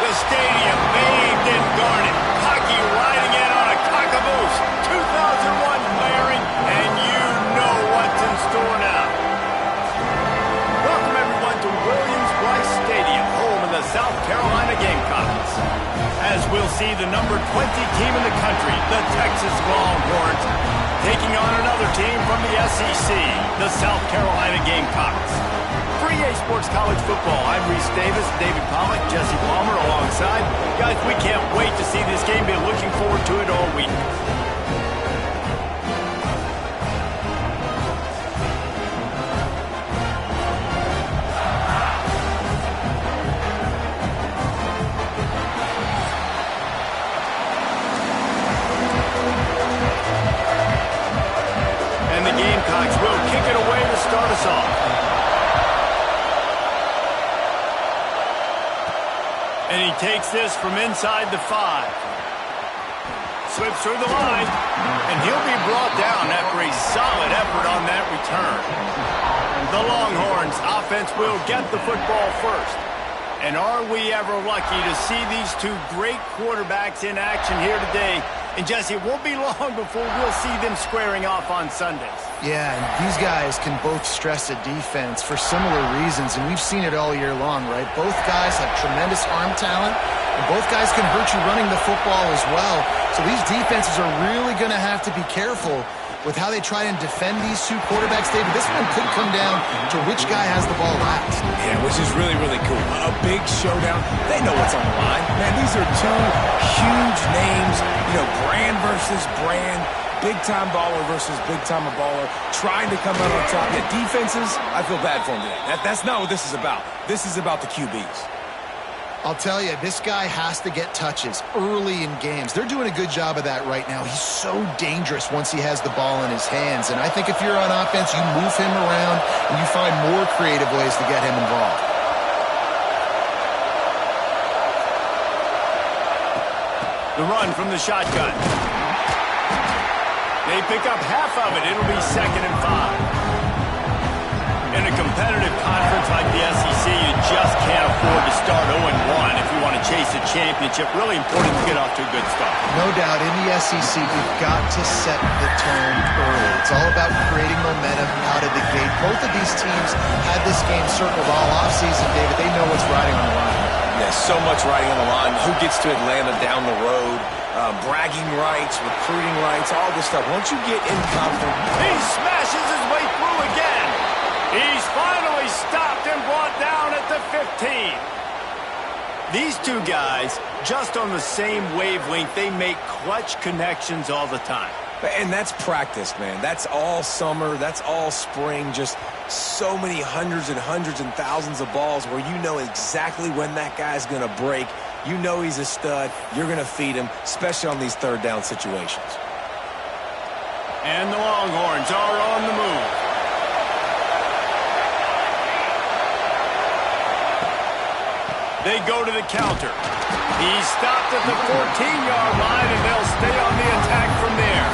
The stadium bathed in garnet. Hockey riding in on a cock-a-moose. 2001 blaring, and you know what's in store now. Welcome, everyone, to Williams-Brice Stadium, home of the South Carolina Gamecocks. As we'll see, the number 20 team in the country, the Texas Longhorns, taking on another team from the SEC, the South Carolina Gamecocks. For EA Sports College Football, I'm Reese Davis, David Pollack, Jesse Palmer alongside. Guys, we can't wait to see this game. Been looking forward to it all week. And the Gamecocks will kick it away to start us off. And he takes this from inside the 5. Slips through the line, and he'll be brought down after a solid effort on that return. The Longhorns offense will get the football first. And are we ever lucky to see these two great quarterbacks in action here today? And Jesse, it won't be long before we'll see them squaring off on Sundays. Yeah, and these guys can both stress a defense for similar reasons, and we've seen it all year long, right? Both guys have tremendous arm talent, and both guys can hurt you running the football as well. So these defenses are really going to have to be careful with how they try and defend these two quarterbacks. David, this one could come down to which guy has the ball last. Yeah, which is really, really cool. A big showdown. They know what's on the line. Man, these are two huge names, brand versus brand. Big-time baller versus big-time baller, trying to come out on top. Yeah, defenses, I feel bad for him today. That's not what this is about. This is about the QBs. I'll tell you, this guy has to get touches early in games. They're doing a good job of that right now. He's so dangerous once he has the ball in his hands. And I think if you're on offense, you move him around and you find more creative ways to get him involved. The run from the shotgun. They pick up half of it. It'll be 2nd and 5. In a competitive conference like the SEC, you just can't afford to start 0-1 if you want to chase a championship. Really important to get off to a good start. No doubt, in the SEC, you've got to set the tone early. It's all about creating momentum out of the gate. Both of these teams had this game circled all offseason, David. They know what's riding on the line. Yeah, so much riding on the line. Who gets to Atlanta down the road? Bragging rights, recruiting rights, all this stuff. Once you get in confidence, he smashes his way through again. He's finally stopped and brought down at the 15. These two guys, just on the same wavelength, they make clutch connections all the time. And that's practice, man. That's all summer. That's all spring. Just so many hundreds and thousands of balls where you know exactly when that guy's going to break. You know he's a stud. You're going to feed him, especially on these third down situations. And the Longhorns are on the move. They go to the counter. He's stopped at the 14-yard line, and they'll stay on the attack from there.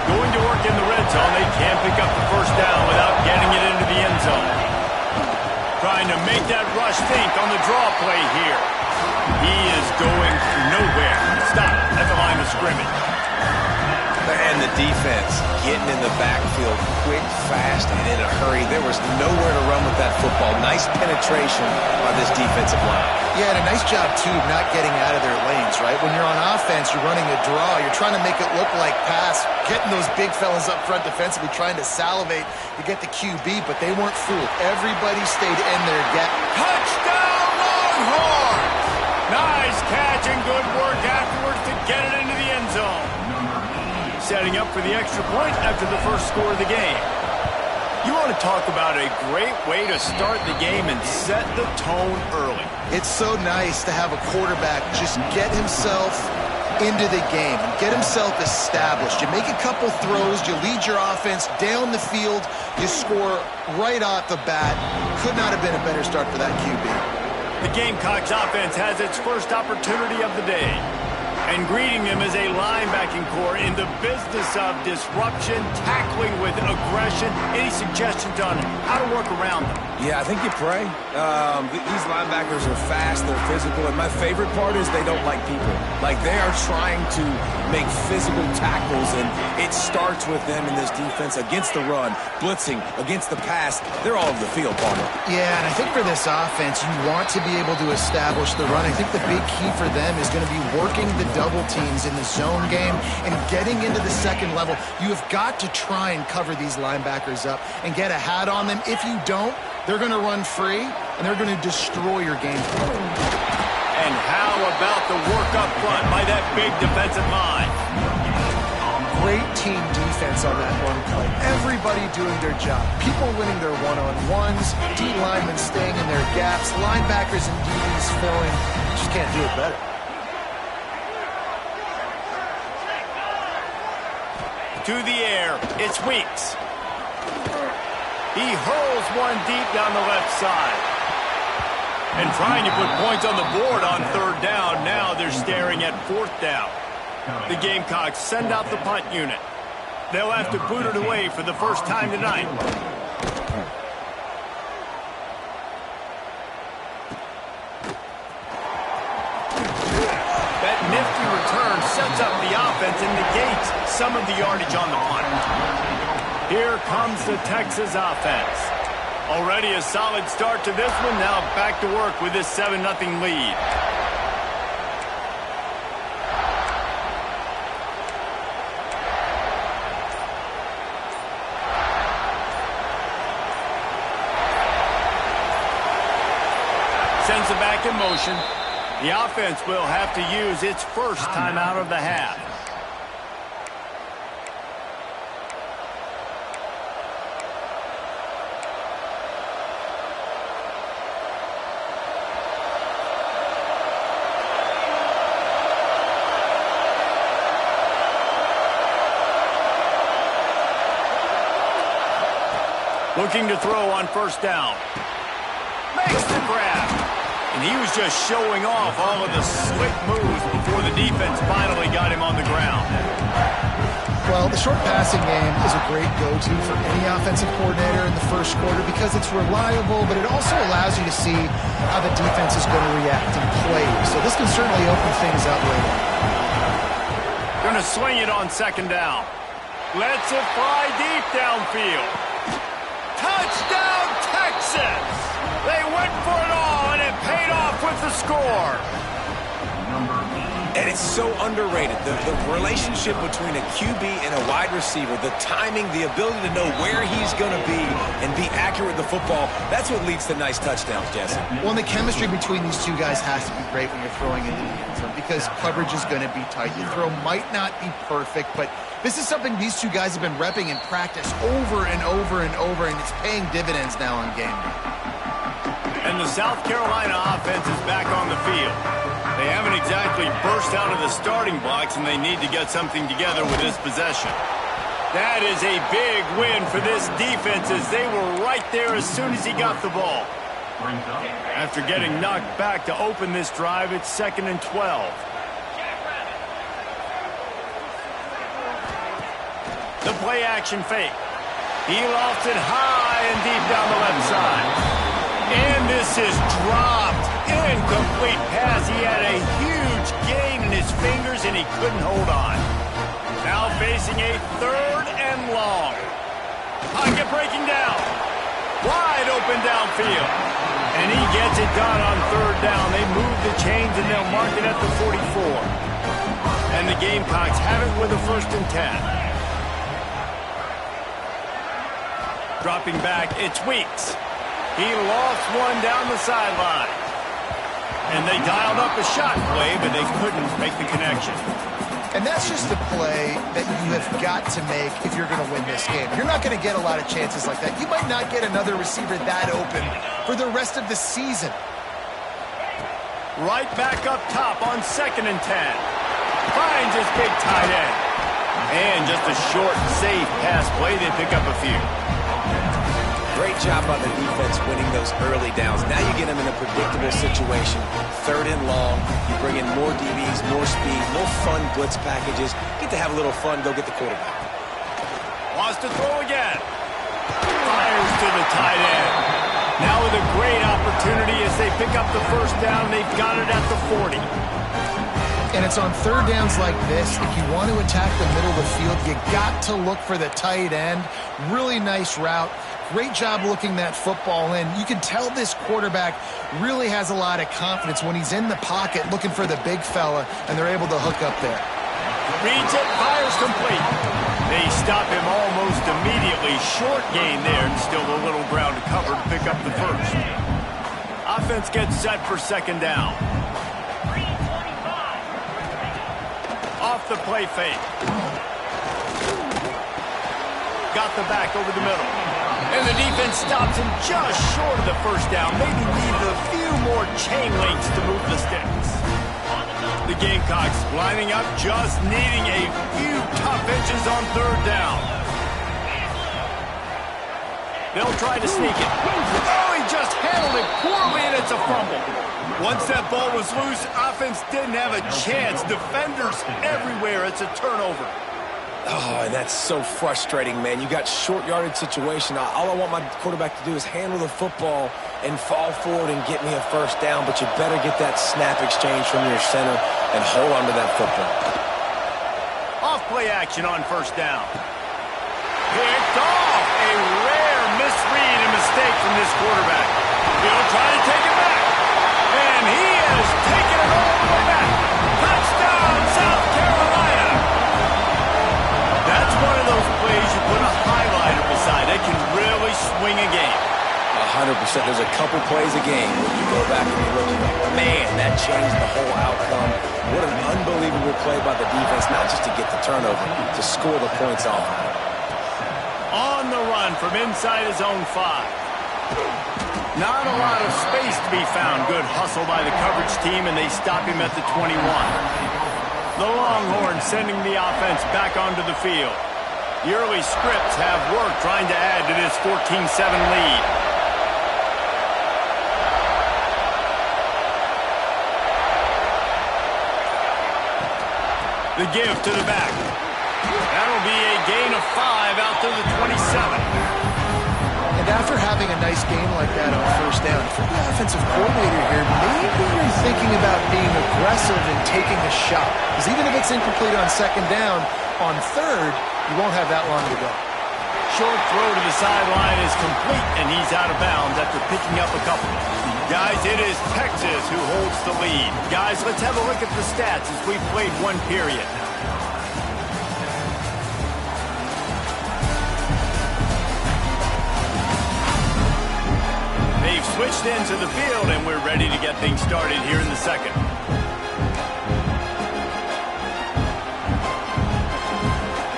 Going to work in the red zone. They can't pick up the first down without getting it into the end zone. Trying to make that rush think on the draw play here. He is going nowhere. Stop at the line of scrimmage. And the defense getting in the backfield quick, fast, and in a hurry. There was nowhere to run with that football. Nice penetration by this defensive line. Yeah, and a nice job, too, not getting out of their lanes, right? When you're on offense, you're running a draw. You're trying to make it look like pass, getting those big fellas up front defensively, trying to salivate to get the QB, but they weren't fooled. Everybody stayed in their gap. Touchdown, Longhorns! Nice catch and good work afterwards to get it into the end zone. Setting up for the extra point after the first score of the game. You want to talk about a great way to start the game and set the tone early. It's so nice to have a quarterback just get himself into the game and get himself established. You make a couple throws, you lead your offense down the field, you score right off the bat. Could not have been a better start for that QB. The Gamecocks offense has its first opportunity of the day. And greeting them as a linebacking core in the business of disruption, tackling with aggression. Any suggestions on how to work around them? Yeah, I think you pray. These linebackers are fast, they're physical, and my favorite part is they don't like people. Like, they are trying to make physical tackles, and it starts with them in this defense against the run, blitzing, against the pass. They're all over the field, Palmer. Yeah, and I think for this offense, you want to be able to establish the run. I think the big key for them is going to be working the double teams in the zone game and getting into the second level. You have got to try and cover these linebackers up and get a hat on them. If you don't, they're going to run free, and they're going to destroy your game plan. And how about the work up front by that big defensive line? Great team defense on that run play. Everybody doing their job. People winning their one-on-ones, D linemen staying in their gaps, linebackers and DBs filling. Just can't do it better. To the air, it's Weeks. He hurls one deep down the left side. And trying to put points on the board on third down. Now they're staring at fourth down. The Gamecocks send out the punt unit. They'll have to boot it away for the first time tonight. That nifty return sets up the offense and negates some of the yardage on the punt. Here comes the Texas offense. Already a solid start to this one. Now back to work with this 7-0 lead. Sends it back in motion. The offense will have to use its first timeout of the half. Looking to throw on first down. Makes the grab. And he was just showing off all of the slick moves before the defense finally got him on the ground. Well, the short passing game is a great go-to for any offensive coordinator in the first quarter because it's reliable, but it also allows you to see how the defense is going to react and play. So this can certainly open things up later. Going to swing it on second down. Lets it fly deep downfield. Touchdown, Texas! They went for it all, and it paid off with the score. And it's so underrated. The relationship between a QB and a wide receiver, the timing, the ability to know where he's going to be and be accurate with the football, that's what leads to nice touchdowns, Jesse. Well, and the chemistry between these two guys has to be great when you're throwing into the end zone because coverage is going to be tight. Your throw might not be perfect, but this is something these two guys have been repping in practice over and over and over, and it's paying dividends now on game day. And the South Carolina offense is back on the field. They haven't exactly burst out of the starting blocks, and they need to get something together with this possession. That is a big win for this defense as they were right there as soon as he got the ball. After getting knocked back to open this drive, it's 2nd and 12. The play action fake. He lofts it high and deep down the left side. And this is dropped. Incomplete pass. He had a huge gain in his fingers and he couldn't hold on. Now facing a 3rd and long. Pocket breaking down. Wide open downfield. And he gets it done on 3rd down. They move the chains and they'll mark it at the 44. And the Gamecocks have it with a 1st and 10. Dropping back, it's Weeks. He lost one down the sideline. And they dialed up a shot play, but they couldn't make the connection. And that's just the play that you have got to make if you're going to win this game. You're not going to get a lot of chances like that. You might not get another receiver that open for the rest of the season. Right back up top on 2nd and 10. Finds his big tight end. And just a short, safe pass play. They pick up a few. Great job by the defense winning those early downs. Now you get them in a predictable situation. 3rd and long. You bring in more DBs, more speed, more fun blitz packages. Get to have a little fun. Go get the quarterback. Wants to throw again. Fires to the tight end. Now with a great opportunity as they pick up the first down. They've got it at the 40. And it's on 3rd downs like this. If you want to attack the middle of the field, you got to look for the tight end. Really nice route. Great job looking that football in. You can tell this quarterback really has a lot of confidence when he's in the pocket looking for the big fella, and they're able to hook up there. Reads it, fires complete. They stop him almost immediately. Short gain there, and still a little ground to cover to pick up the first. Offense gets set for 2nd down. Off the play fake. Got the back over the middle. And the defense stops him just short of the first down. Maybe needed a few more chain links to move the sticks. The Gamecocks lining up, just needing a few tough inches on 3rd down. They'll try to sneak it. Oh, he just handled it poorly, and it's a fumble. Once that ball was loose, offense didn't have a chance. Defenders everywhere. It's a turnover. Oh, and that's so frustrating, man. You got short yardage situation. All I want my quarterback to do is handle the football and fall forward and get me a first down, but you better get that snap exchange from your center and hold on to that football. Off play action on 1st down. Picked off. A rare misread and mistake from this quarterback. He'll try to take it back. And he has taken it all the way back. Touchdown, South Carolina. That's one of those plays you put a highlighter beside. It can really swing a game. 100%. There's a couple plays a game where you go back and you look and go, man, that changed the whole outcome. What an unbelievable play by the defense, not just to get the turnover, to score the points off. On the run from inside his own 5. Not a lot of space to be found. Good hustle by the coverage team, and they stop him at the 21. The Longhorns sending the offense back onto the field. The early scripts have worked trying to add to this 14-7 lead. The give to the back. That'll be a gain of 5 out to the 27. And after having a nice game like that on 1st down, for the offensive coordinator here, maybe you're thinking about being aggressive and taking a shot. Because even if it's incomplete on 2nd down, on 3rd, you won't have that long to go. Short throw to the sideline is complete, and he's out of bounds after picking up a couple. Guys, it is Texas who holds the lead. Guys, let's have a look at the stats as we've played 1 period. They've switched into the field, and we're ready to get things started here in the 2nd.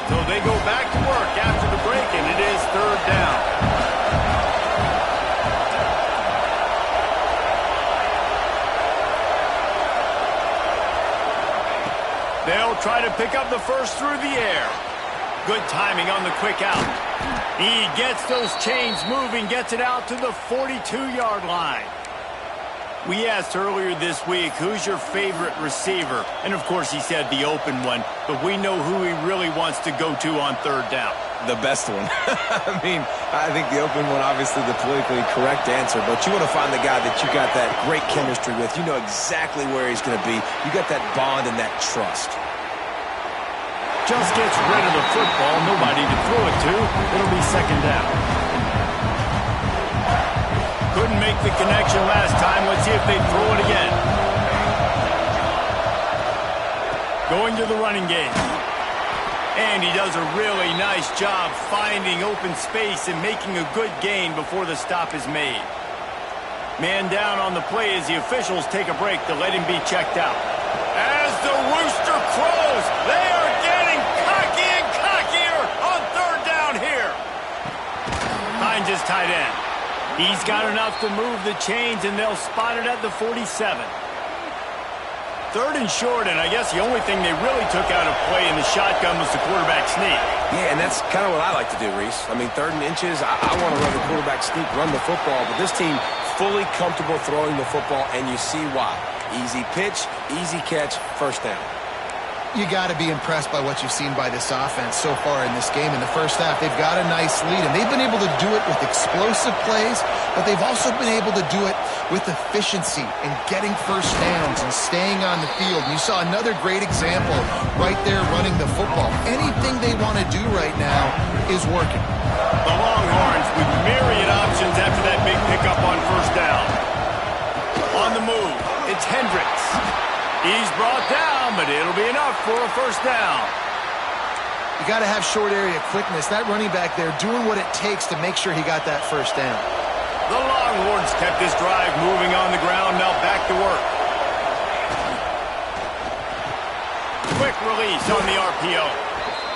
So they go back to work after the break, and it is 3rd down. They'll try to pick up the first through the air. Good timing on the quick out. He gets those chains moving, gets it out to the 42-yard line. We asked earlier this week, who's your favorite receiver? And, of course, he said the open one, but we know who he really wants to go to on 3rd down. The best one. I mean, I think the open one, obviously the politically correct answer, but you want to find the guy that you got that great chemistry with. You know exactly where he's going to be. You got that bond and that trust. Just gets rid of the football. Nobody to throw it to. It'll be 2nd down. Couldn't make the connection last time. Let's see if they throw it again. Going to the running game. And he does a really nice job finding open space and making a good gain before the stop is made. Man down on the play as the officials take a break to let him be checked out. As the rooster crows, they are getting cocky and cockier on 3rd down here. Finds his tight end. He's got enough to move the chains, and they'll spot it at the 47. 3rd and short, and I guess the only thing they really took out of play in the shotgun was the quarterback sneak. Yeah, and that's kind of what I like to do, Reese. I mean, 3rd and inches, I want to run the quarterback sneak, run the football, but this team fully comfortable throwing the football, and you see why. Easy pitch, easy catch, first down. You got to be impressed by what you've seen by this offense so far in this game. In the first half, they've got a nice lead, and they've been able to do it with explosive plays, but they've also been able to do it with efficiency and getting first downs and staying on the field. And you saw another great example right there running the football. Anything they want to do right now is working. The Longhorns with myriad options after that big pickup on first down. On the move, it's Hendricks. He's brought down, but it'll be enough for a first down. You got to have short area quickness. That running back there doing what it takes to make sure he got that first down. The Longhorns kept this drive moving on the ground. Now back to work. Quick release on the RPO.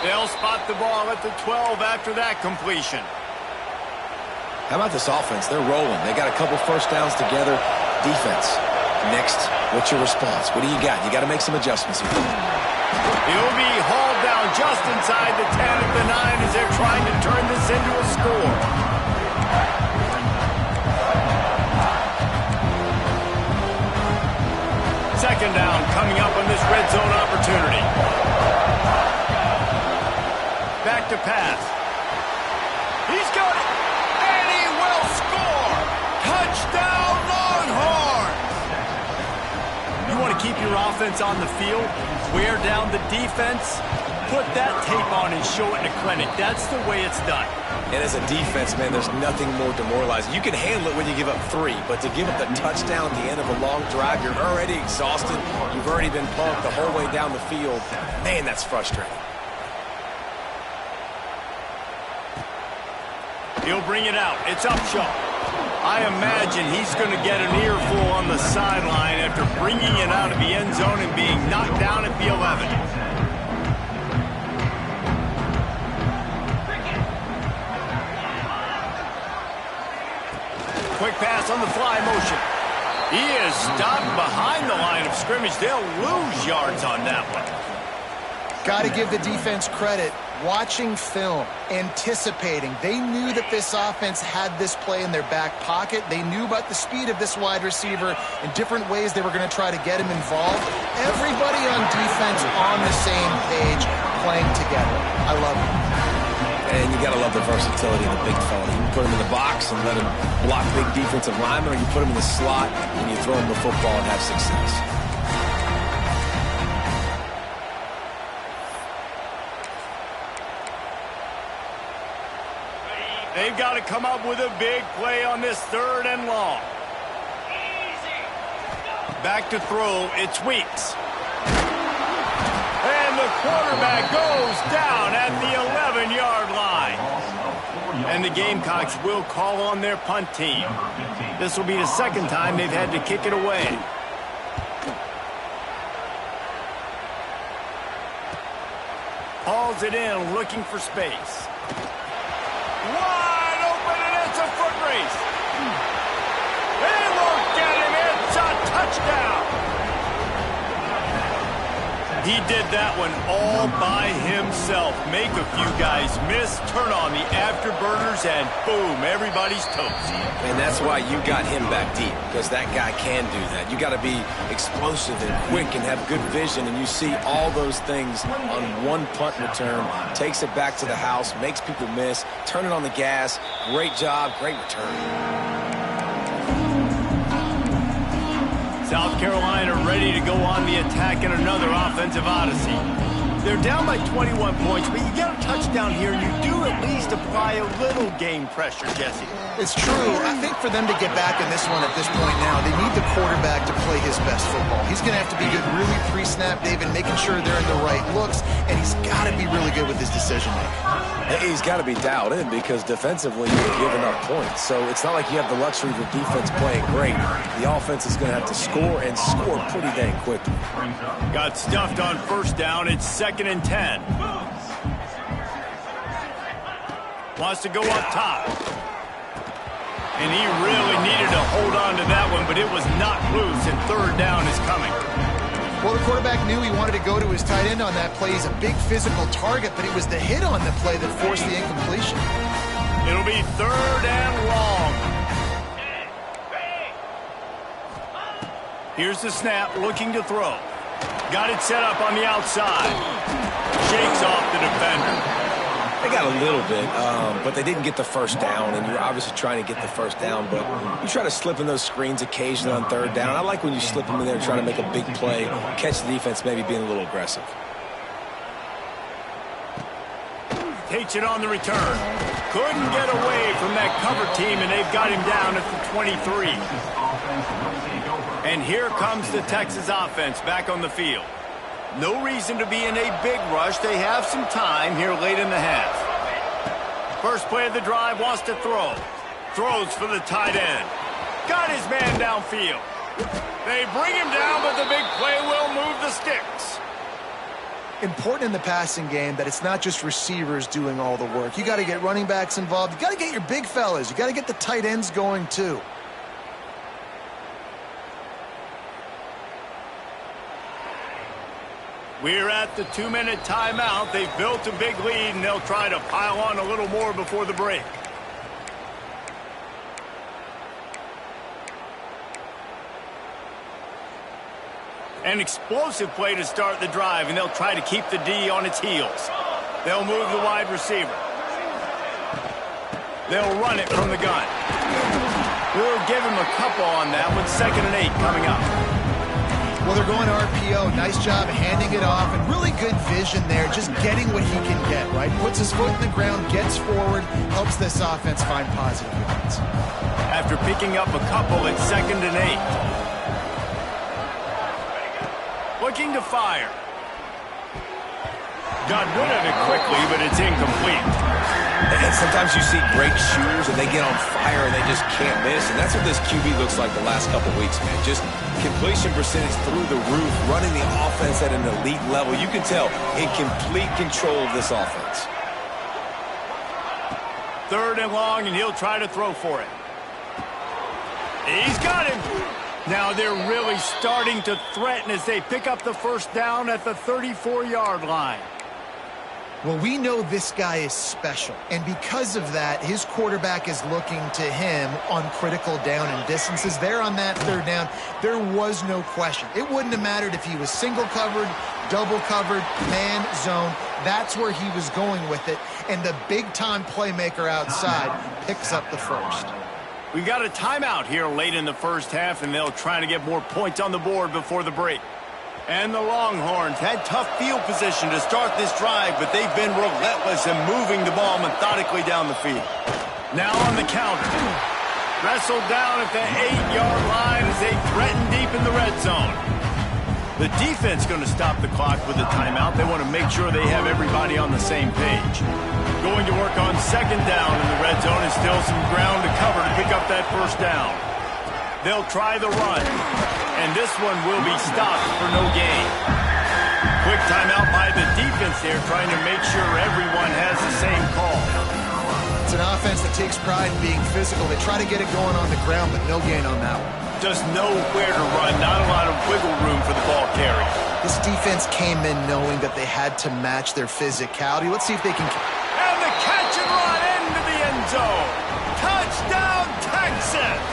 They'll spot the ball at the 12 after that completion. How about this offense? They're rolling. They got a couple first downs together. Defense. Next, what's your response? What do you got? You got to make some adjustments here. He'll be hauled down just inside the 10 at the 9 as they're trying to turn this into a score. Second down coming up on this red zone opportunity. Back to pass. He's got it, and he will score. Touchdown, Longhorns! You want to keep your offense on the field, wear down the defense, put that tape on and show it in a clinic. That's the way it's done. And as a defense, man, there's nothing more demoralizing. You can handle it when you give up 3, but to give up the touchdown at the end of a long drive, you're already exhausted. You've already been punked the whole way down the field. Man, that's frustrating. He'll bring it out. It's Upshaw. I imagine he's going to get an earful on the sideline after bringing it out of the end zone and being knocked down at the 11. Quick pass on the fly motion. He is stopped behind the line of scrimmage. They'll lose yards on that one. Got to give the defense credit. Watching film, anticipating. They knew that this offense had this play in their back pocket. They knew about the speed of this wide receiver and different ways they were going to try to get him involved. Everybody on defense on the same page, playing together. I love it. And you got to love the versatility of the big fella. You can put him in the box and let him block big defensive linemen, or you put him in the slot and you throw him the football and have success. They've got to come up with a big play on this 3rd and long. Back to throw, it's Weeks. And the quarterback goes down at the 11-yard line. And the Gamecocks will call on their punt team. This will be the second time they've had to kick it away. Hauls it in, looking for space. Wide open, and it's a foot race. They won't get him. It's a touchdown. He did that one all by himself. Make a few guys miss, turn on the afterburners, and boom, everybody's toast. And that's why you got him back deep, because that guy can do that. You got to be explosive and quick and have good vision, and you see all those things on one punt return. Takes it back to the house, makes people miss, turn it on the gas. Great job, great return. South Carolina ready to go on the attack in another offensive odyssey. They're down by 21 points, but you get a touchdown here, and you do at least apply a little game pressure, Jesse. It's true. I think for them to get back in this one at this point now, they need the quarterback to play his best football. He's going to have to be good really pre-snap, David, making sure they're in the right looks, and he's got to be really good with his decision-making. He's got to be dialed in, because defensively you're giving up points. So it's not like you have the luxury of your defense playing great. The offense is going to have to score, and score pretty dang quickly. Got stuffed on first down. It's 2nd and 10. Wants to go up top. And he really needed to hold on to that one, but it was not loose, and 3rd down is coming. Well, the quarterback knew he wanted to go to his tight end on that play. He's a big physical target, but it was the hit on the play that forced the incompletion. It'll be 3rd and long. Here's the snap, looking to throw. Got it set up on the outside. Shakes off the defender. They got a little bit, but they didn't get the first down, and you're obviously trying to get the first down, but you try to slip in those screens occasionally on 3rd down. I like when you slip them in there trying to make a big play, catch the defense maybe being a little aggressive. Takes it on the return. Couldn't get away from that cover team, and they've got him down at the 23. And here comes the Texas offense back on the field. No reason to be in a big rush. They have some time here late in the half. First play of the drive, wants to throw. Throws for the tight end. Got his man downfield. They bring him down, but the big play will move the sticks. Important in the passing game that it's not just receivers doing all the work. You got to get running backs involved. You got to get your big fellas. You got to get the tight ends going too. We're at the 2-minute timeout. They've built a big lead, and they'll try to pile on a little more before the break. An explosive play to start the drive, and they'll try to keep the D on its heels. They'll move the wide receiver. They'll run it from the gun. We'll give him a couple on that with 2nd and 8 coming up. Well, they're going RPO. Nice job handing it off, and really good vision there, just getting what he can get, right? Puts his foot in the ground, gets forward, helps this offense find positive yards. After picking up a couple at 2nd and 8. Looking to fire. Got rid of it quickly, but it's incomplete. And sometimes you see great shooters and they get on fire and they just can't miss. And that's what this QB looks like the last couple weeks, man. Just completion percentage through the roof, running the offense at an elite level. You can tell in complete control of this offense. 3rd and long, and he'll try to throw for it. He's got him. Now they're really starting to threaten as they pick up the first down at the 34-yard line. Well, we know this guy is special, and because of that, his quarterback is looking to him on critical down and distances. There on that 3rd down, there was no question. It wouldn't have mattered if he was single covered, double covered, man, zone. That's where he was going with it, and the big-time playmaker outside picks up the first. We've got a timeout here late in the first half, and they'll try to get more points on the board before the break. And the Longhorns had tough field position to start this drive, but they've been relentless in moving the ball methodically down the field. Now on the counter. Wrestled down at the 8-yard line as they threaten deep in the red zone. The defense going to stop the clock with a timeout. They want to make sure they have everybody on the same page. Going to work on 2nd down in the red zone, and still some ground to cover to pick up that first down. They'll try the run, and this one will be stopped for no gain. Quick timeout by the defense there, trying to make sure everyone has the same call. It's an offense that takes pride in being physical. They try to get it going on the ground, but no gain on that one. Just nowhere to run, not a lot of wiggle room for the ball carry. This defense came in knowing that they had to match their physicality. Let's see if they can... And the catch and run into the end zone. Touchdown, Texas!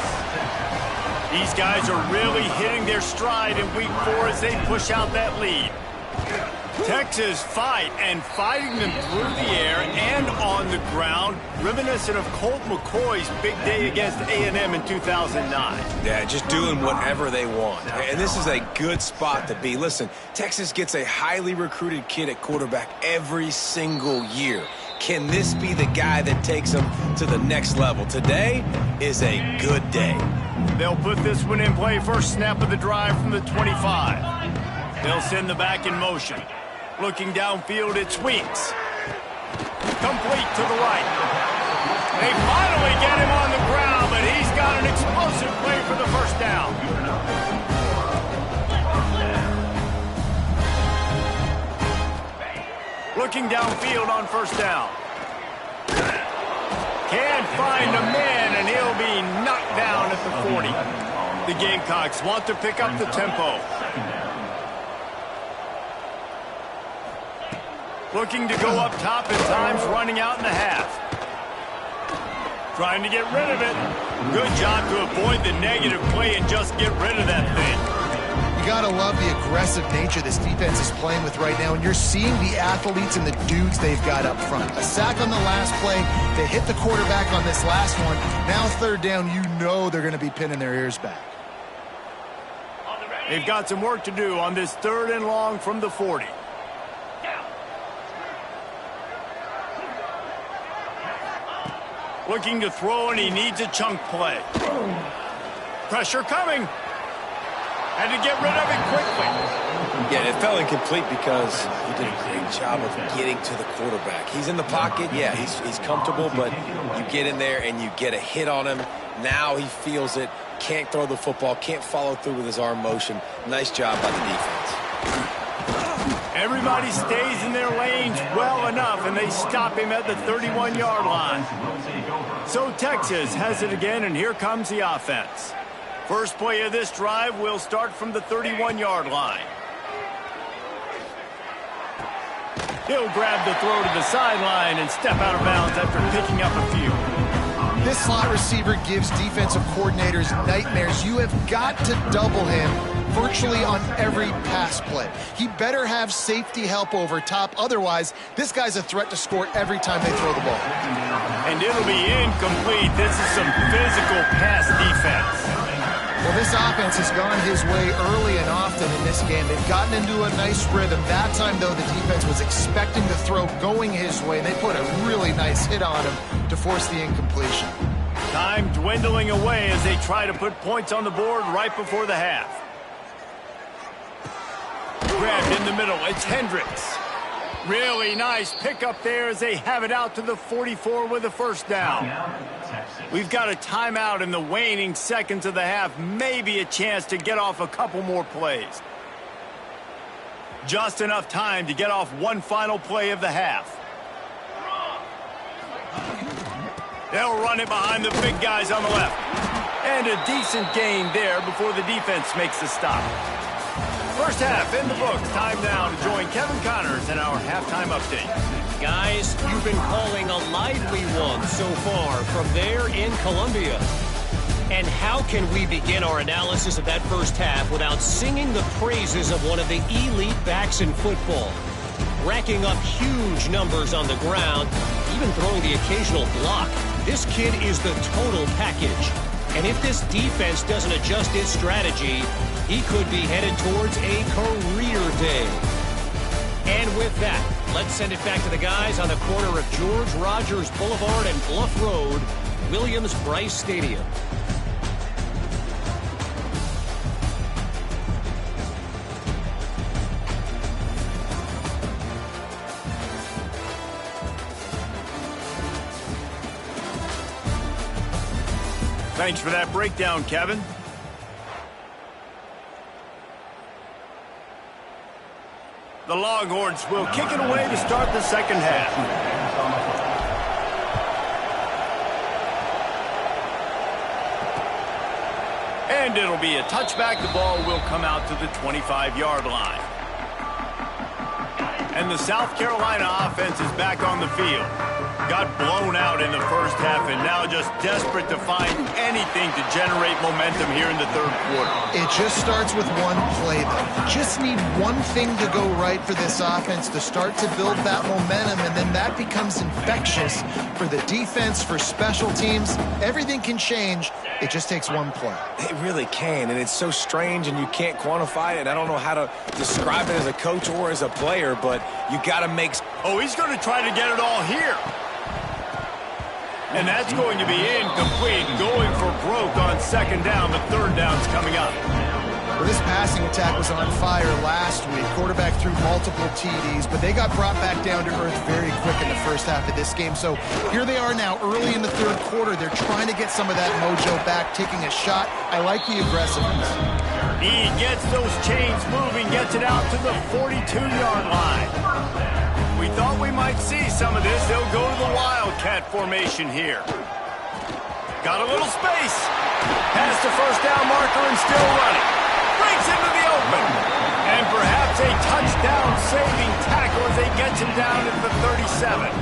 These guys are really hitting their stride in week 4 as they push out that lead. Texas fighting them through the air and on the ground, reminiscent of Colt McCoy's big day against A&M in 2009. Yeah, just doing whatever they want. And this is a good spot to be. Listen, Texas gets a highly recruited kid at quarterback every single year. Can this be the guy that takes them to the next level? Today is a good day. They'll put this one in play. First snap of the drive from the 25. They'll send the back in motion. Looking downfield, it's Weeks. Complete to the right. They finally get him on the ground, but he's got an explosive play for the first down. Looking downfield on first down. Can't find a man, and he'll be knocked down at the 40. The Gamecocks want to pick up the tempo. Looking to go up top at times, running out in the half. Trying to get rid of it. Good job to avoid the negative play and just get rid of that thing. You gotta love the aggressive nature this defense is playing with right now, and you're seeing the athletes and the dudes they've got up front. A sack on the last play, they hit the quarterback on this last one. Now third down, you know they're gonna be pinning their ears back. They've got some work to do on this 3rd and long from the 40. Looking to throw, and he needs a chunk play. Pressure coming. Had to get rid of it quickly. Yeah, it fell incomplete because he did a great job of getting to the quarterback. He's in the pocket. Yeah, he's comfortable, but you get in there and you get a hit on him. Now he feels it. Can't throw the football. Can't follow through with his arm motion. Nice job by the defense. Everybody stays in their lanes well enough, and they stop him at the 31-yard line. So Texas has it again, and here comes the offense. First play of this drive will start from the 31-yard line. He'll grab the throw to the sideline and step out of bounds after picking up a few. This slot receiver gives defensive coordinators nightmares. You have got to double him virtually on every pass play. He better have safety help over top. Otherwise, this guy's a threat to score every time they throw the ball. And it'll be incomplete. This is some physical pass defense. Well, this offense has gone his way early and often in this game. They've gotten into a nice rhythm. That time, though, the defense was expecting the throw going his way. They put a really nice hit on him to force the incompletion. Time dwindling away as they try to put points on the board right before the half. Grabbed in the middle. It's Hendricks. Really nice pickup there as they have it out to the 44 with a first down. We've got a timeout in the waning seconds of the half. Maybe a chance to get off a couple more plays. Just enough time to get off one final play of the half. They'll run it behind the big guys on the left. And a decent gain there before the defense makes the stop. First half in the books. Time now to join Kevin Connors in our halftime update. Guys, you've been calling a lively one so far from there in Columbia. And how can we begin our analysis of that first half without singing the praises of one of the elite backs in football? Racking up huge numbers on the ground, even throwing the occasional block. This kid is the total package. And if this defense doesn't adjust its strategy, he could be headed towards a career day. And with that, let's send it back to the guys on the corner of George Rogers Boulevard and Bluff Road, Williams-Brice Stadium. Thanks for that breakdown, Kevin. The Longhorns will kick it away to start the second half. And it'll be a touchback. The ball will come out to the 25-yard line. And the South Carolina offense is back on the field. Got blown out in the first half and now just desperate to find anything to generate momentum here in the third quarter. It just starts with one play, though. You just need one thing to go right for this offense to start to build that momentum, and then that becomes infectious for the defense, for special teams. Everything can change. It just takes one play. It really can, and it's so strange, and you can't quantify it. I don't know how to describe it as a coach or as a player, but you got to make... Oh, he's going to try to get it all here. And that's going to be incomplete, going for broke on second down, but third down's coming up. Well, this passing attack was on fire last week. Quarterback threw multiple TDs, but they got brought back down to earth very quick in the first half of this game. So here they are now, early in the third quarter. They're trying to get some of that mojo back, taking a shot. I like the aggressiveness. He gets those chains moving, gets it out to the 42-yard line. We thought we might see some of this. They'll go to the Wildcat formation here. Got a little space. Past the first down marker and still running. Breaks into the open. And perhaps a touchdown-saving tackle as they get him down at the 37.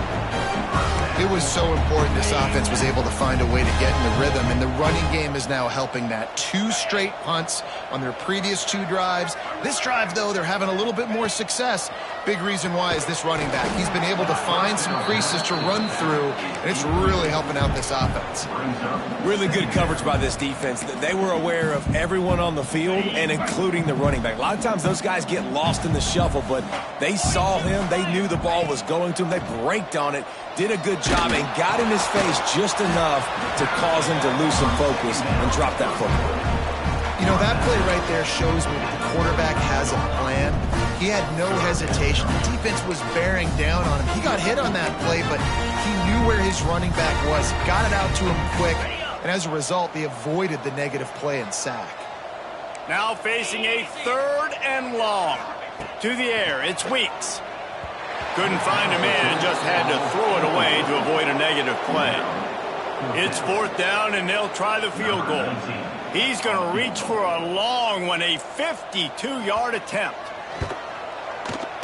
It was so important this offense was able to find a way to get in the rhythm, and the running game is now helping that. 2 straight punts on their previous 2 drives. This drive, though, they're having a little bit more success. Big reason why is this running back. He's been able to find some creases to run through, and it's really helping out this offense. Really good coverage by this defense. They were aware of everyone on the field, and including the running back. A lot of times those guys get lost in the shuffle, but they saw him. They knew the ball was going to him. They braked on it, did a good job, and got in his face just enough to cause him to lose some focus and drop that football. You know, that play right there shows me that the quarterback has a plan. He had no hesitation. The defense was bearing down on him. He got hit on that play, but he knew where his running back was, got it out to him quick, and as a result, they avoided the negative play and sack. Now facing a 3rd and long. To the air, it's Weeks. Couldn't find a man and just had to throw it away to avoid a negative play. It's 4th down, and they'll try the field goal. He's going to reach for a long one, a 52-yard attempt.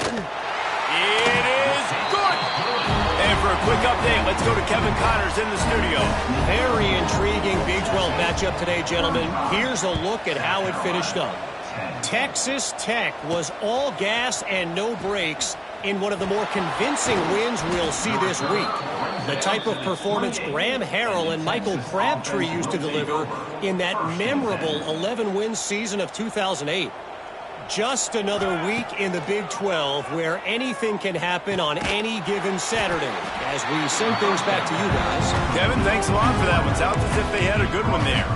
It is good! And for a quick update, let's go to Kevin Connors in the studio. Very intriguing Big 12 matchup today, gentlemen. Here's a look at how it finished up. Texas Tech was all gas and no brakes in one of the more convincing wins we'll see this week. The type of performance Graham Harrell and Michael Crabtree used to deliver in that memorable 11-win season of 2008. Just another week in the Big 12 where anything can happen on any given Saturday. As we send things back to you guys. Kevin, thanks a lot for that one. Sounds as if they had a good one there.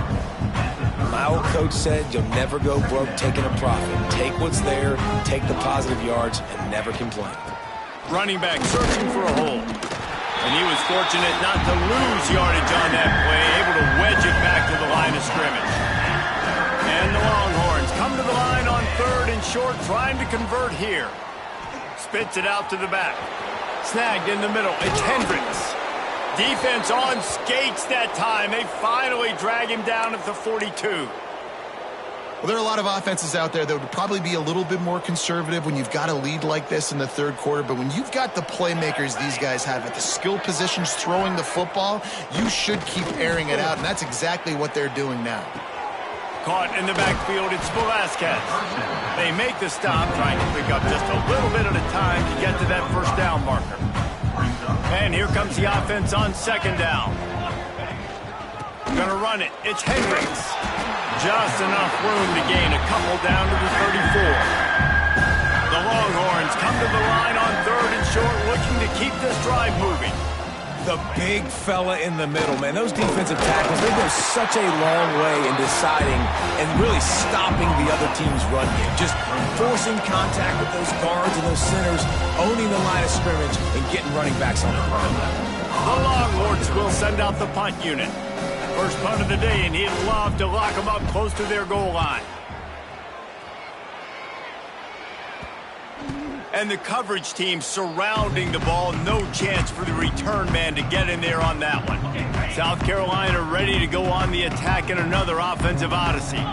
My old coach said you'll never go broke taking a profit. Take what's there, take the positive yards, and never complain. Running back searching for a hole. And he was fortunate not to lose yardage on that play, able to wedge it back to the line of scrimmage. And the Longhorns come to the line on 3rd and short, trying to convert here. Spits it out to the back. Snagged in the middle. It's Hendricks. Defense on skates that time. They finally drag him down at the 42. Well, there are a lot of offenses out there that would probably be a little bit more conservative when you've got a lead like this in the 3rd quarter. But when you've got the playmakers these guys have at the skill positions throwing the football, you should keep airing it out. And that's exactly what they're doing now. Caught in the backfield, it's Velasquez. They make the stop, trying to pick up just a little bit at a time to get to that 1st down marker. And here comes the offense on 2nd down. Gonna run it. It's Hendricks. Just enough room to gain a couple down to the 34. The Longhorns come to the line on 3rd and short, looking to keep this drive moving. The big fella in the middle, man. Those defensive tackles, they go such a long way in deciding and really stopping the other team's run game. Just forcing contact with those guards and those centers, owning the line of scrimmage, and getting running backs on the ground. The Longhorns will send out the punt unit. First punt of the day, and he'd love to lock them up close to their goal line. And the coverage team surrounding the ball. No chance for the return man to get in there on that one. South Carolina ready to go on the attack in another offensive odyssey.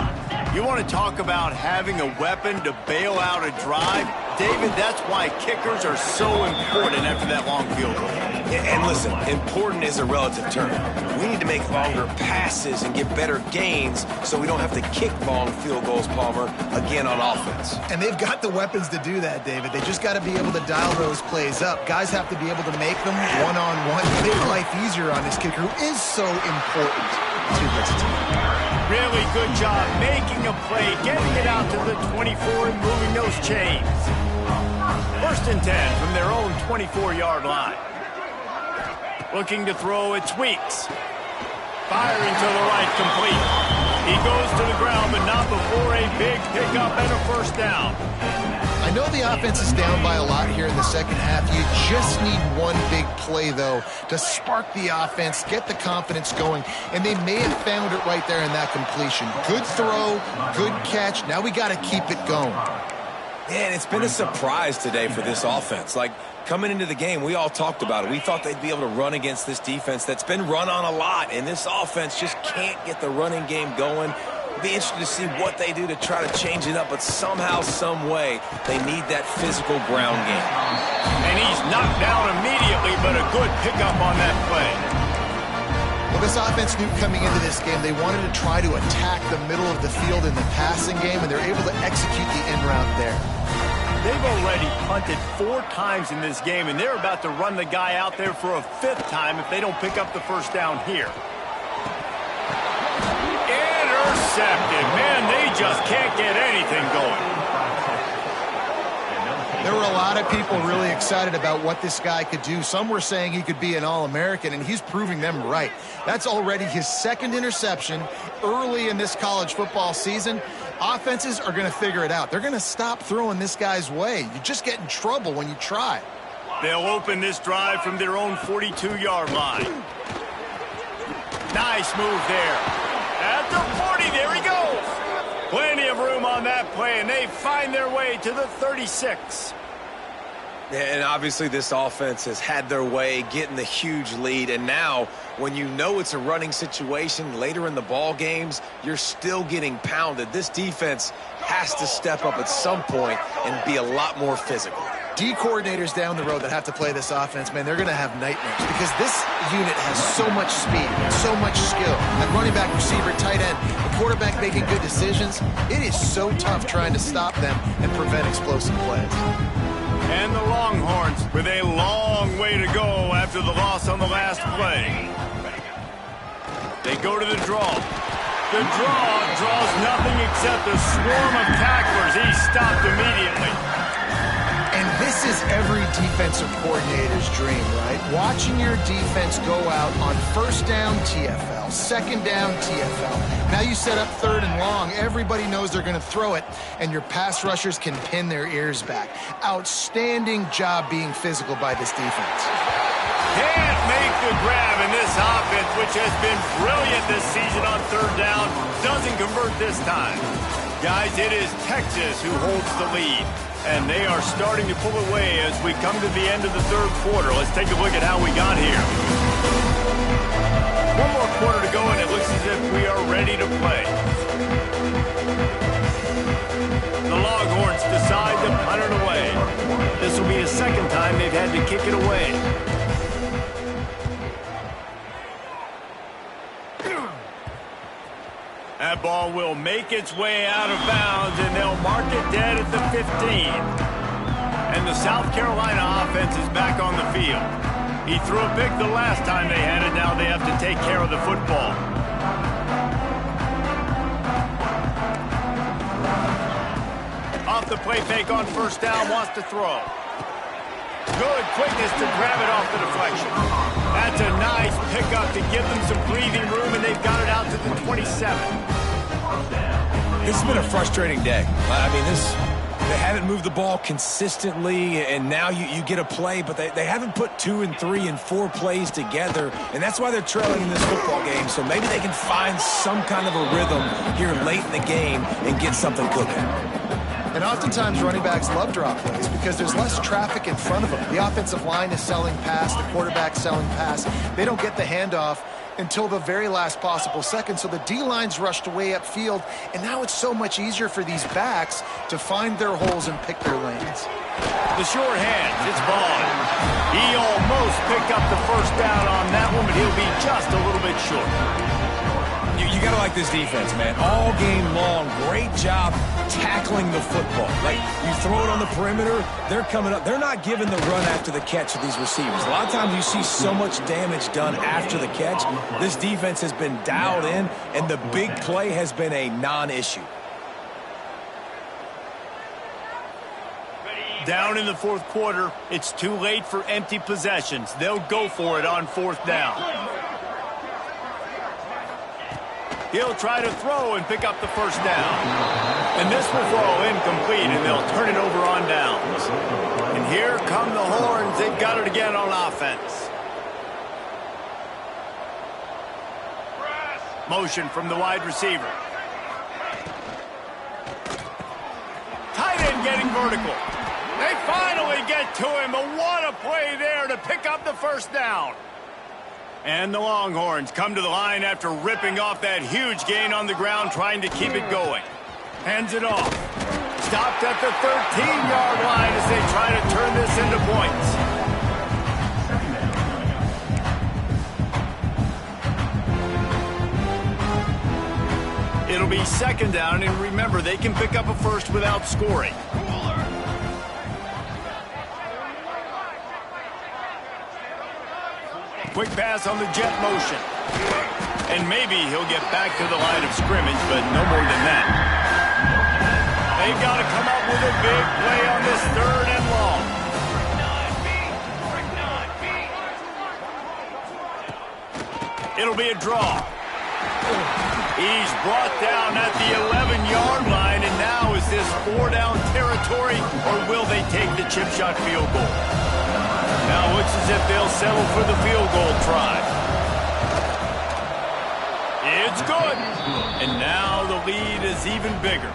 You want to talk about having a weapon to bail out a drive? David, that's why kickers are so important after that long field goal. And listen, important is a relative term. We need to make longer passes and get better gains so we don't have to kick long field goals, Palmer, again on offense. And they've got the weapons to do that, David. They just got to be able to dial those plays up. Guys have to be able to make them one-on-one. Make life easier on this kicker, who is so important to this team. Really good job making a play, getting it out to the 24 and moving those chains. 1st and 10 from their own 24-yard line. Looking to throw, it's Weeks. Firing to the right, complete. He goes to the ground, but not before a big pickup and a 1st down. I know the offense is down by a lot here in the 2nd half. You just need one big play, though, to spark the offense, get the confidence going, and they may have found it right there in that completion. Good throw, good catch. Now we got to keep it going. Man, it's been a surprise today for this offense. Like, coming into the game, we all talked about it. We thought they'd be able to run against this defense that's been run on a lot, and this offense just can't get the running game going. Be interested to see what they do to try to change it up, but somehow, some way, they need that physical ground game. And he's knocked down immediately, but a good pickup on that play. Well, this offense knew coming into this game they wanted to try to attack the middle of the field in the passing game, and they're able to execute the in route there. They've already punted 4 times in this game, and they're about to run the guy out there for a 5th time if they don't pick up the first down here. Intercepted. Man, they just can't get anything going. There were a lot of people really excited about what this guy could do. Some were saying he could be an All-American, and he's proving them right. That's already his 2nd interception early in this college football season. Offenses are going to figure it out. They're going to stop throwing this guy's way. You just get in trouble when you try. They'll open this drive from their own 42-yard line. Nice move there. At the 40, there he goes. Plenty of room on that play, and they find their way to the 36. And obviously this offense has had their way getting the huge lead, and now when you know it's a running situation later in the ball games, you're still getting pounded. This defense has to step up at some point and be a lot more physical. D coordinators down the road that have to play this offense, man, they're going to have nightmares because this unit has so much speed, so much skill. At running back, receiver, tight end, the quarterback making good decisions. It is so tough trying to stop them and prevent explosive plays. And the Longhorns with a long way to go after the loss on the last play. They go to the draw. The draw draws nothing except a swarm of tacklers. He's stopped immediately. And this is every defensive coordinator's dream, right? Watching your defense go out on 1st down, TFL, 2nd down, TFL. Now you set up 3rd and long. Everybody knows they're going to throw it, and your pass rushers can pin their ears back. Outstanding job being physical by this defense. Can't make the grab in this offense, which has been brilliant this season on 3rd down. Doesn't convert this time. Guys, it is Texas who holds the lead. And they are starting to pull away as we come to the end of the 3rd quarter. Let's take a look at how we got here. 1 more quarter to go, and it looks as if we are ready to play. The Longhorns decide to punt it away. This will be the 2nd time they've had to kick it away. That ball will make its way out of bounds, and they'll mark it dead at the 15. And the South Carolina offense is back on the field. He threw a pick the last time they had it. Now they have to take care of the football. Off the play fake on 1st down, wants to throw. Good quickness to grab it off the deflection. That's a nice pickup to give them some breathing room, and they've got it out to the 27. This has been a frustrating day. I mean, they haven't moved the ball consistently, and now you get a play, but they haven't put 2 and 3 and 4 plays together, and that's why they're trailing in this football game. So maybe they can find some kind of a rhythm here late in the game and get something cooking. And oftentimes running backs love drop plays because there's less traffic in front of them. The offensive line is selling pass, the quarterback's selling pass. They don't get the handoff until the very last possible second, so the D-line's rushed way upfield, and now it's so much easier for these backs to find their holes and pick their lanes. The short hands, it's Vaughn. He almost picked up the 1st down on that one, but he'll be just a little bit short. You got to like this defense, man. All game long, great job tackling the football. Like, you throw it on the perimeter, they're coming up. They're not giving the run after the catch to these receivers. A lot of times you see so much damage done after the catch. This defense has been dialed in, and the big play has been a non-issue. Down in the 4th quarter, it's too late for empty possessions. They'll go for it on 4th down. He'll try to throw and pick up the 1st down. And this will throw incomplete, and they'll turn it over on downs. And here come the Horns. They've got it again on offense. Motion from the wide receiver. Tight end getting vertical. They finally get to him, but what a play there to pick up the 1st down. And the Longhorns come to the line after ripping off that huge gain on the ground, trying to keep it going. Hands it off. Stopped at the 13-yard line as they try to turn this into points. It'll be second down, and remember, they can pick up a first without scoring. Quick pass on the jet motion. And maybe he'll get back to the line of scrimmage, but no more than that. They've got to come up with a big play on this third and long. It'll be a draw. He's brought down at the 11-yard line, and now is this 4-down territory, or will they take the chip shot field goal? Now it looks as if they'll settle for the field goal try. It's good. And now the lead is even bigger.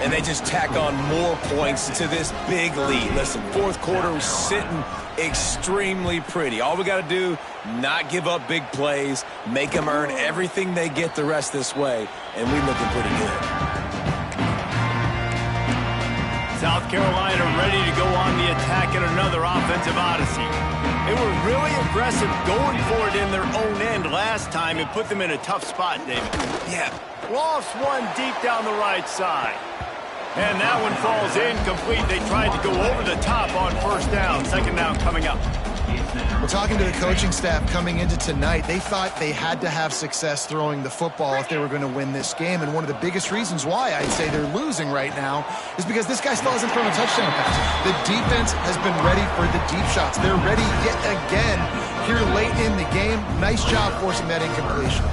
And they just tack on more points to this big lead. Listen, fourth quarter is sitting extremely pretty. All we got to do, not give up big plays, make them earn everything they get the rest this way, and we're looking pretty good. South Carolina ready to go on the attack in another offensive odyssey. They were really aggressive going for it in their own end last time and put them in a tough spot, David. Yeah. Lost one deep down the right side. And that one falls incomplete. They tried to go over the top on first down. Second down coming up. Well, talking to the coaching staff coming into tonight, they thought they had to have success throwing the football if they were going to win this game. And one of the biggest reasons why I'd say they're losing right now is because this guy still hasn't thrown a touchdown pass. The defense has been ready for the deep shots. They're ready yet again here late in the game. Nice job forcing that incompletion.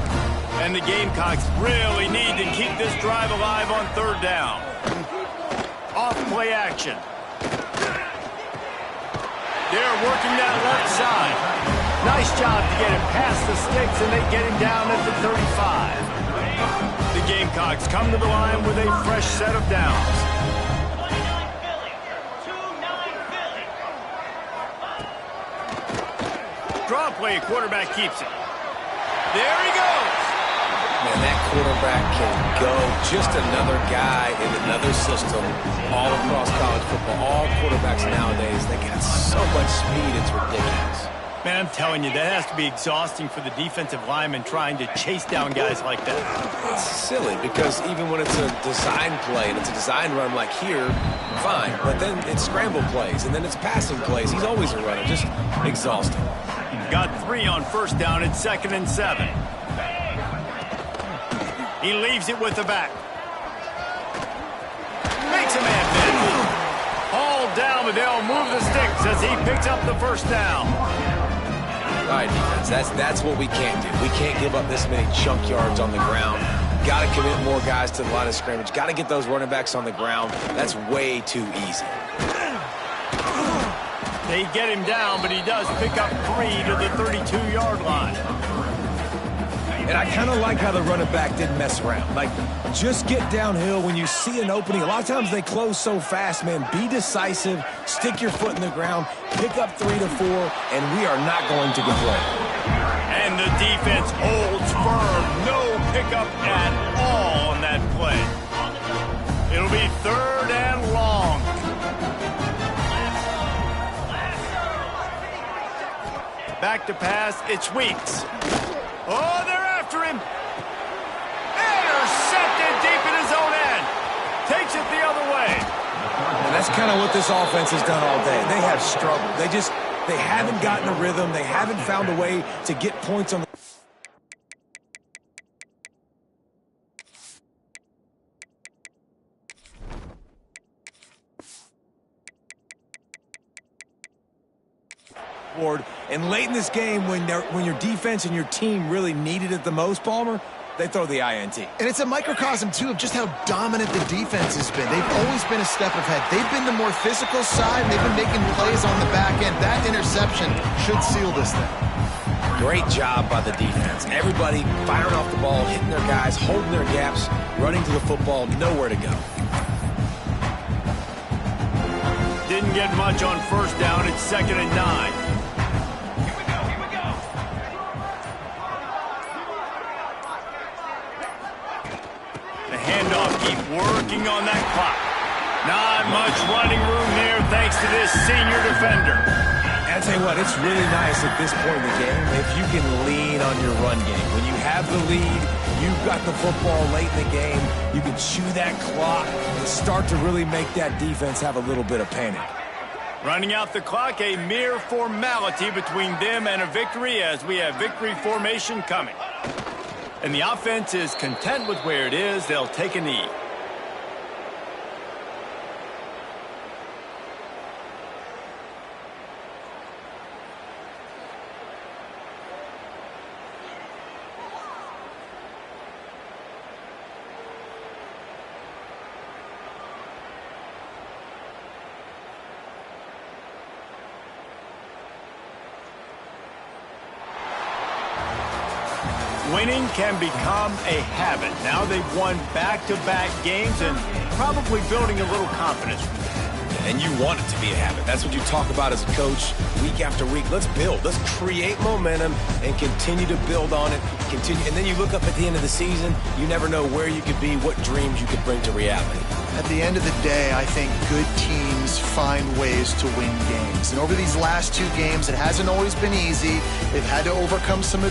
And the Gamecocks really need to keep this drive alive on third down. Off play action. They're working that left side. Nice job to get him past the sticks, and they get him down at the 35. The Gamecocks come to the line with a fresh set of downs. Draw play, quarterback keeps it. There he goes. Man, that quarterback can go. Just another guy in another system all across college football. All quarterbacks nowadays, they got so much speed, it's ridiculous. Man, I'm telling you, that has to be exhausting for the defensive lineman trying to chase down guys like that. It's silly because even when it's a design play and it's a design run like here, fine. But then it's scramble plays and then it's passing plays. He's always a runner. Just exhausting. Got 3 on first down. It's 2nd and 7. He leaves it with the back. Makes a man miss. Hauled down, but they'll move the sticks as he picks up the first down. All right, defense, that's what we can't do. We can't give up this many chunk yards on the ground. Got to commit more guys to the line of scrimmage. Got to get those running backs on the ground. That's way too easy. They get him down, but he does pick up 3 to the 32-yard line. And I kind of like how the running back didn't mess around. Like, just get downhill when you see an opening. A lot of times they close so fast, man. Be decisive, stick your foot in the ground, pick up 3 to 4, and we are not going to complain. And the defense holds firm. No pickup at all on that play. It'll be 3rd and long. Back to pass, it's Weeks. Oh, they're after him. Intercepted deep in his own end. Takes it the other way. And that's kind of what this offense has done all day. They have struggled. They haven't gotten a rhythm. They haven't found a way to get points on the board. And late in this game, when your defense and your team really needed it the most, Palmer, they throw the INT. And it's a microcosm, too, of just how dominant the defense has been. They've always been a step ahead. They've been the more physical side. They've been making plays on the back end. That interception should seal this thing. Great job by the defense. Everybody firing off the ball, hitting their guys, holding their gaps, running to the football, nowhere to go. Didn't get much on first down. It's 2nd and 9. keep working on that clock. Not much running room here thanks to this senior defender. And I tell you what, it's really nice at this point in the game if you can lean on your run game. When you have the lead, you've got the football late in the game, you can chew that clock and start to really make that defense have a little bit of panic. Running out the clock, a mere formality between them and a victory as we have victory formation coming. And the offense is content with where it is. They'll take a knee. Winning can become a habit. Now they've won back-to-back games and probably building a little confidence from that. And you want it to be a habit. That's what you talk about as a coach week after week. Let's build. Let's create momentum and continue to build on it. And then you look up at the end of the season, you never know where you could be, what dreams you could bring to reality. At the end of the day, I think good teams find ways to win games. And over these last two games, it hasn't always been easy. They've had to overcome some